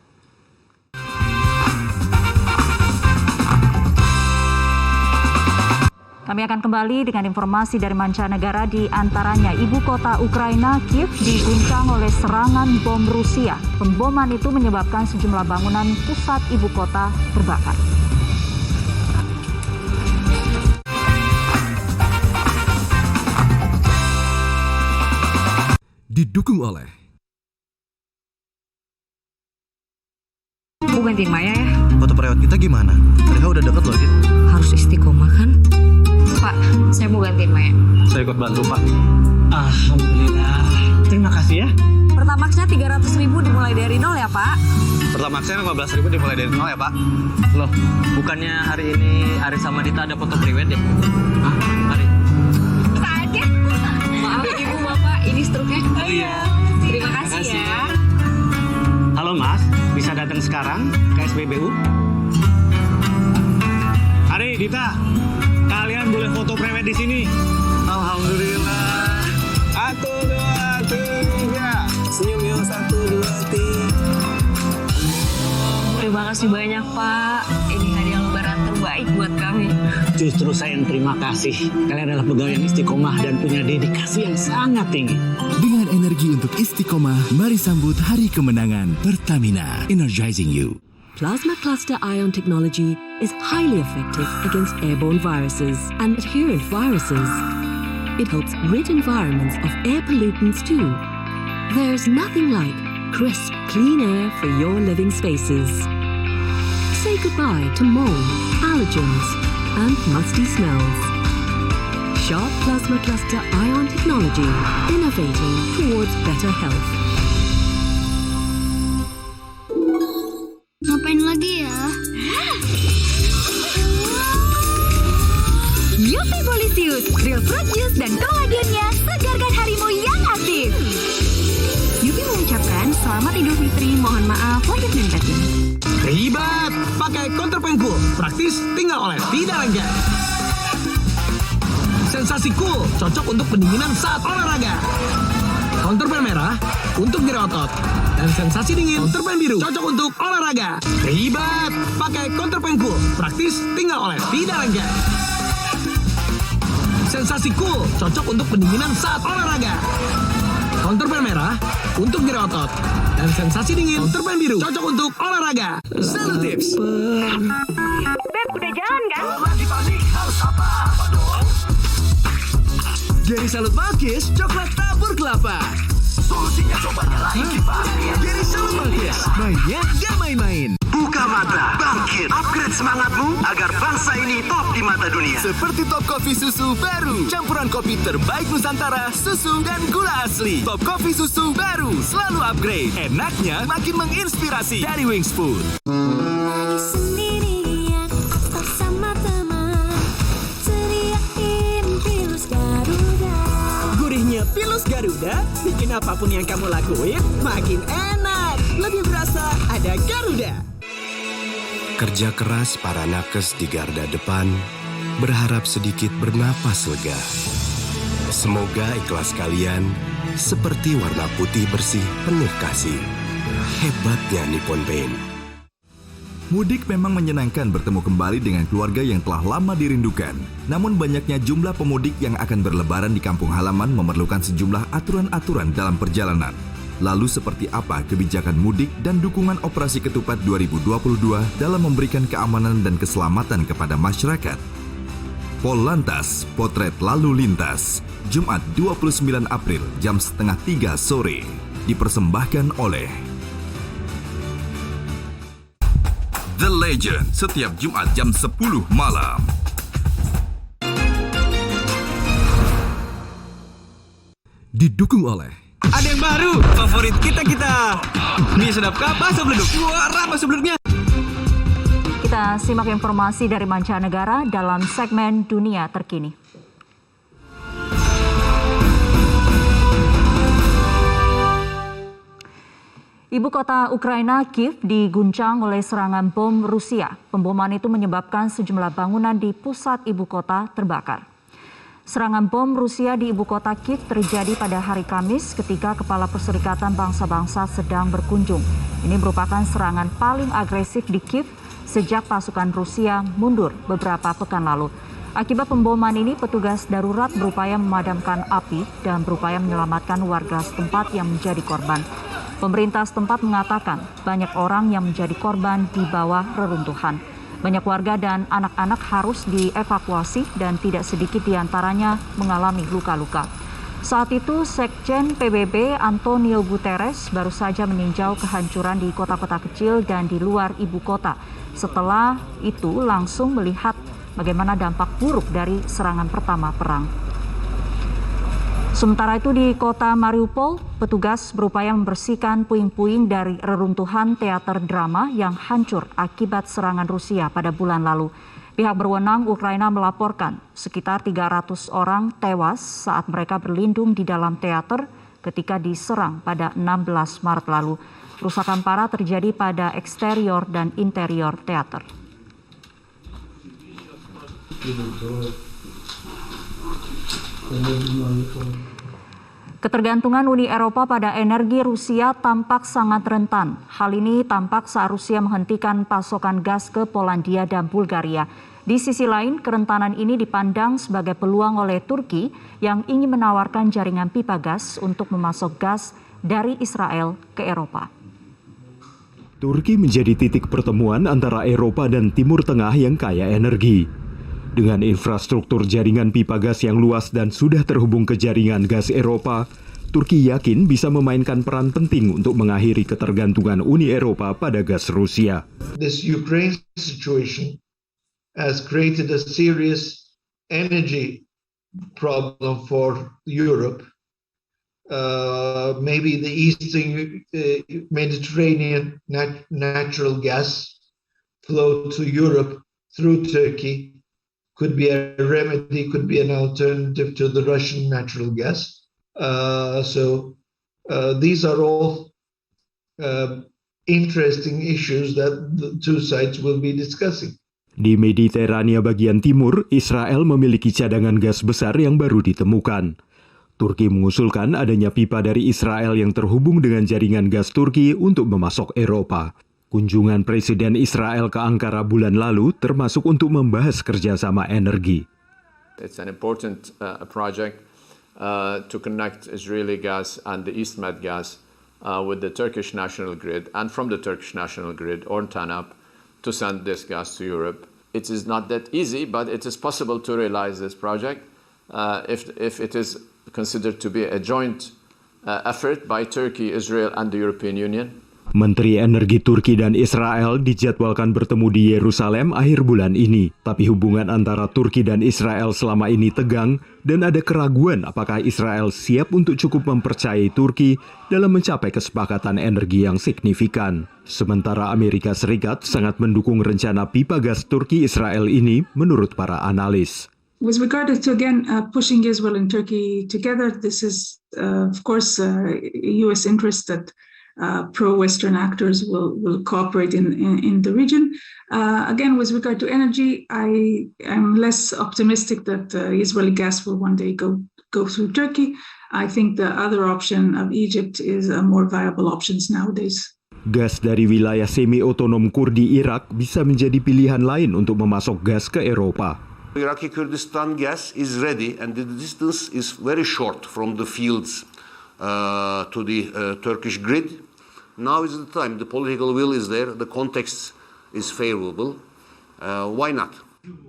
Kami akan kembali dengan informasi dari mancanegara, di antaranya ibu kota Ukraina, Kiev, diguncang oleh serangan bom Rusia. Pemboman itu menyebabkan sejumlah bangunan pusat ibu kota terbakar. Didukung oleh Aku gantiin Maya ya. Foto perawat kita gimana? Reha udah deket loh, Dit. Harus istiqomah kan? Pak, saya mau gantiin Maya. Saya ikut bantu, Pak. Alhamdulillah. Terima kasih ya. Pertamaxnya 300.000 dimulai dari nol ya, Pak. Harga maksanya 15.000 dimulai dari nol ya Pak? Loh, bukannya hari ini Ari sama Dita ada foto prewed ya? Hah? Ari? Saja. Maaf ya Ibu, Bapak, ini struknya. Oh iya. Terima kasih ya. Halo Mas, bisa datang sekarang ke SPBU? Ari, Dita, kalian boleh foto prewed di sini. Alhamdulillah. 1, 2, 3. Senyum yuk, 1, 2, 3. Terima kasih banyak Pak. Ini hadiah lebaran terbaik buat kami. Justru saya yang terima kasih. Kalian adalah pegawai yang istiqomah dan punya dedikasi yang sangat tinggi. Dengan energi untuk istiqomah, mari sambut hari kemenangan. Pertamina, energizing you. Plasma cluster ion technology is highly effective against airborne viruses and adherent viruses. It helps rid environments of air pollutants too. There's nothing like crisp, clean air for your living spaces. Say goodbye to mold, allergens, and musty smells. Sharp Plasma Cluster Ion Technology, innovating towards better health. Ngapain lagi ya? Yupi Polisius, real fruit juice dan kolagennya segarkan harimu yang aktif. Yupi mengucapkan selamat Idul Fitri, mohon maaf lahir dan batin. Ribet, pakai Counterpan Cool. Praktis, tinggal oles, tidak lengket. Sensasi cool, cocok untuk pendinginan saat olahraga. Counterpan merah, untuk nyeri otot. Dan sensasi dingin, Counterpan biru, cocok untuk olahraga. Ribet, pakai Counterpan Cool. Praktis, tinggal oles, tidak lengket. Sensasi cool, cocok untuk pendinginan saat olahraga. Counterpan merah, untuk nyeri otot. Dan sensasi dingin, Counterpan biru, cocok untuk olahraga. Salut tips. Beb, udah jalan kan? Dari Salut Malkis, coklat tabur kelapa. Solusinya coba nyalain kipas. Dari Salut Malkis, mainnya gak main-main. Buka mata, bangkit, upgrade semangatmu agar bangsa ini top di mata dunia. Seperti Top Coffee Susu baru, campuran kopi terbaik Nusantara, susu dan gula asli. Top Coffee Susu baru, selalu upgrade. Enaknya makin menginspirasi dari Wings Food. Gurihnya Pilus Garuda bikin apapun yang kamu lakuin makin enak. Lebih berasa ada Garuda. Kerja keras para nakes di garda depan, berharap sedikit bernapas lega. Semoga ikhlas kalian seperti warna putih bersih penuh kasih. Hebatnya Nippon Paint. Mudik memang menyenangkan bertemu kembali dengan keluarga yang telah lama dirindukan. Namun banyaknya jumlah pemudik yang akan berlebaran di kampung halaman memerlukan sejumlah aturan-aturan dalam perjalanan. Lalu seperti apa kebijakan mudik dan dukungan operasi ketupat 2022 dalam memberikan keamanan dan keselamatan kepada masyarakat? Polantas, Potret Lalu Lintas, Jumat 29 April jam 2:30 sore, dipersembahkan oleh The Legend setiap Jumat jam 10 malam. Didukung oleh Ada yang baru, favorit kita. Mie sedap kah, bakso beleduk. Juara bakso beleduknya. Kita simak informasi dari mancanegara dalam segmen Dunia Terkini. Ibu kota Ukraina, Kiev, diguncang oleh serangan bom Rusia. Pemboman itu menyebabkan sejumlah bangunan di pusat ibu kota terbakar. Serangan bom Rusia di ibu kota Kiev terjadi pada hari Kamis ketika Kepala Perserikatan Bangsa-Bangsa sedang berkunjung. Ini merupakan serangan paling agresif di Kiev sejak pasukan Rusia mundur beberapa pekan lalu. Akibat pemboman ini, petugas darurat berupaya memadamkan api dan berupaya menyelamatkan warga setempat yang menjadi korban. Pemerintah setempat mengatakan banyak orang yang menjadi korban di bawah reruntuhan. Banyak warga dan anak-anak harus dievakuasi dan tidak sedikit diantaranya mengalami luka-luka. Saat itu, Sekjen PBB Antonio Guterres baru saja meninjau kehancuran di kota-kota kecil dan di luar ibu kota. Setelah itu langsung melihat bagaimana dampak buruk dari serangan pertama perang. Sementara itu di kota Mariupol, petugas berupaya membersihkan puing-puing dari reruntuhan teater drama yang hancur akibat serangan Rusia pada bulan lalu. Pihak berwenang Ukraina melaporkan sekitar 300 orang tewas saat mereka berlindung di dalam teater ketika diserang pada 16 Maret lalu. Kerusakan parah terjadi pada eksterior dan interior teater. Ketergantungan Uni Eropa pada energi Rusia tampak sangat rentan. Hal ini tampak saat Rusia menghentikan pasokan gas ke Polandia dan Bulgaria. Di sisi lain, kerentanan ini dipandang sebagai peluang oleh Turki yang ingin menawarkan jaringan pipa gas untuk memasok gas dari Israel ke Eropa. Turki menjadi titik pertemuan antara Eropa dan Timur Tengah yang kaya energi. Dengan infrastruktur jaringan pipa gas yang luas dan sudah terhubung ke jaringan gas Eropa, Turki yakin bisa memainkan peran penting untuk mengakhiri ketergantungan Uni Eropa pada gas Rusia. This Ukraine situation has created a serious energy problem for Europe. Maybe the Eastern Mediterranean natural gas flow to Europe through Turkey could be a remedy, could be an alternative to the Russian natural gas. So these are all interesting issues that the two sides will be discussing. Di Mediterania bagian timur, Israel memiliki cadangan gas besar yang baru ditemukan. Turki mengusulkan adanya pipa dari Israel yang terhubung dengan jaringan gas Turki untuk memasok Eropa. Kunjungan Presiden Israel ke Ankara bulan lalu termasuk untuk membahas kerjasama energi. It's an important project to connect Israeli gas and the EastMed gas with the Turkish national grid, and from the Turkish national grid or TANAP to send this gas to Europe. It is not that easy, but it is possible to realize this project if it is considered to be a joint effort by Turkey, Israel, and the European Union. Menteri Energi Turki dan Israel dijadwalkan bertemu di Yerusalem akhir bulan ini. Tapi hubungan antara Turki dan Israel selama ini tegang dan ada keraguan apakah Israel siap untuk cukup mempercayai Turki dalam mencapai kesepakatan energi yang signifikan. Sementara Amerika Serikat sangat mendukung rencana pipa gas Turki-Israel ini menurut para analis. With regard to pushing Israel and Turkey together, this is of course U.S. interest that pro-Western actors will cooperate in the region. Again, with regard to energy, I am less optimistic that Israeli gas will one day go through Turkey. I think the other option of Egypt is a more viable option nowadays. Gas dari wilayah semi-otonom Kurdi Irak bisa menjadi pilihan lain untuk memasok gas ke Eropa. Iraqi Kurdistan gas is ready and the distance is very short from the fields to the Turkish grid. Now is the time. The political will is there. The context is favorable. Why not?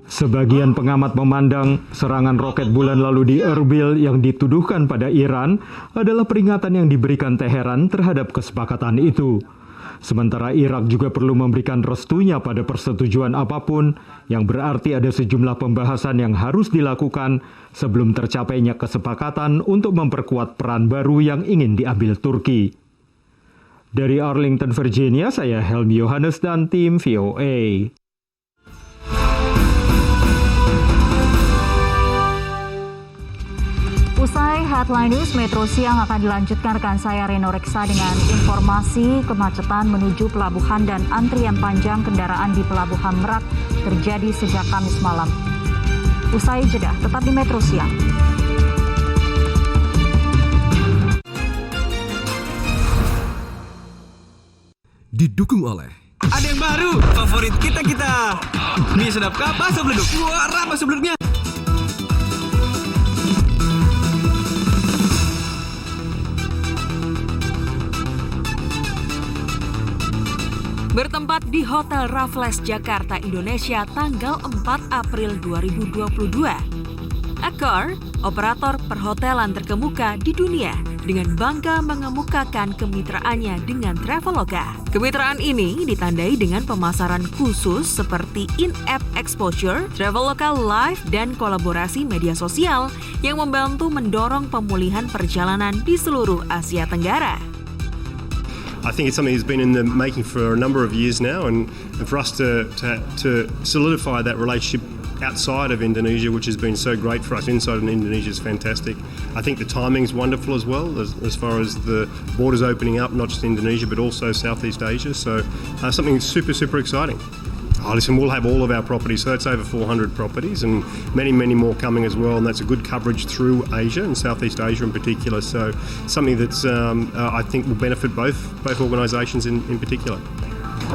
Sebagian pengamat memandang serangan roket bulan lalu di Erbil yang dituduhkan pada Iran adalah peringatan yang diberikan Teheran terhadap kesepakatan itu. Sementara Irak juga perlu memberikan restunya pada persetujuan apapun, yang berarti ada sejumlah pembahasan yang harus dilakukan sebelum tercapainya kesepakatan untuk memperkuat peran baru yang ingin diambil Turki. Dari Arlington, Virginia, saya Helmi Yohanes dan tim VOA. Usai Headline News Metro Siang akan dilanjutkan rekan saya Reno Reksa dengan informasi kemacetan menuju pelabuhan dan antrian panjang kendaraan di Pelabuhan Merak terjadi sejak Kamis malam. Usai jeda, tetap di Metro Siang. Didukung oleh ada yang baru, favorit kita. Mie sedap kah, bakso beleduk. Juara bakso beleduknya. Bertempat di Hotel Raffles Jakarta, Indonesia tanggal 4 April 2022. Accor, operator perhotelan terkemuka di dunia, dengan bangga mengemukakan kemitraannya dengan Traveloka. Kemitraan ini ditandai dengan pemasaran khusus seperti in-app exposure, Traveloka Live, dan kolaborasi media sosial yang membantu mendorong pemulihan perjalanan di seluruh Asia Tenggara. I think it's something that's been in the making for a number of years now, and for us to solidify that relationship outside of Indonesia, which has been so great for us inside of Indonesia, is fantastic. I think the timing's wonderful as well, as far as the borders opening up, not just Indonesia, but also Southeast Asia. So something super, super exciting. Listen, we'll have all of our properties, so that's over 400 properties, and many, many more coming as well, and that's a good coverage through Asia and Southeast Asia in particular. So something that's I think will benefit both organisations in particular.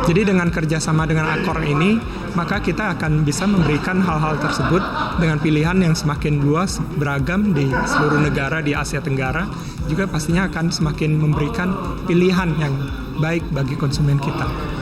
Jadi dengan kerjasama dengan Accor ini, maka kita akan bisa memberikan hal-hal tersebut dengan pilihan yang semakin luas, beragam di seluruh negara di Asia Tenggara, juga pastinya akan semakin memberikan pilihan yang baik bagi konsumen kita.